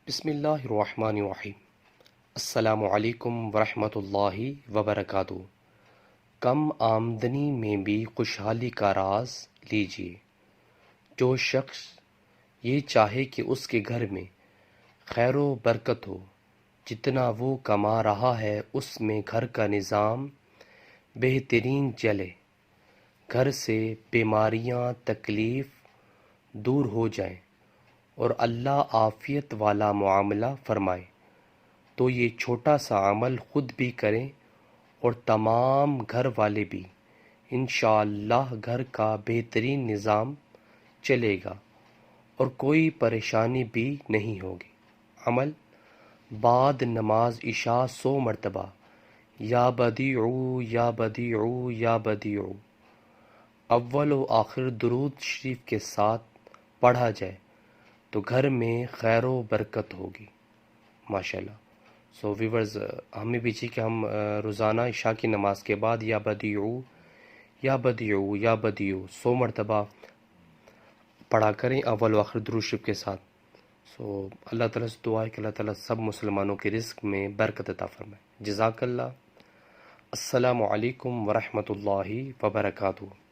بسم اللہ الرحمن الرحیم۔ السلام علیکم ورحمۃ اللہ وبرکاتہ۔ کم آمدنی میں بھی خوشحالی کا راز لیجیے۔ جو شخص یہ چاہے کہ اس کے گھر میں خیر و برکت ہو، جتنا وہ کما رہا ہے اس میں گھر کا نظام بہترین چلے، گھر سے بیماریاں تکلیف دور ہو جائیں اور اللہ عافیت والا معاملہ فرمائے، تو یہ چھوٹا سا عمل خود بھی کریں اور تمام گھر والے بھی، انشاءاللہ گھر کا بہترین نظام چلے گا اور کوئی پریشانی بھی نہیں ہوگی۔ عمل: بعد نماز عشاء 100 مرتبہ یا بدیع یا بدیع یا بدیع اول و آخر درود شریف کے ساتھ پڑھا جائے تو گھر میں خیر و برکت ہوگی ماشاءاللہ۔ سو ویورز، ہمیں بھی چاہیے کہ ہم روزانہ عشاء کی نماز کے بعد یا بدیع یا بدیع یا بدیع 100 مرتبہ پڑھا کریں اول و آخر درود شریف کے ساتھ۔ سو اللہ تعالیٰ سے دعا ہے کہ اللہ تعالیٰ سب مسلمانوں کے رزق میں برکت عطا فرمائے۔ جزاک اللہ۔ السلام علیکم ورحمۃ اللہ وبرکاتہ۔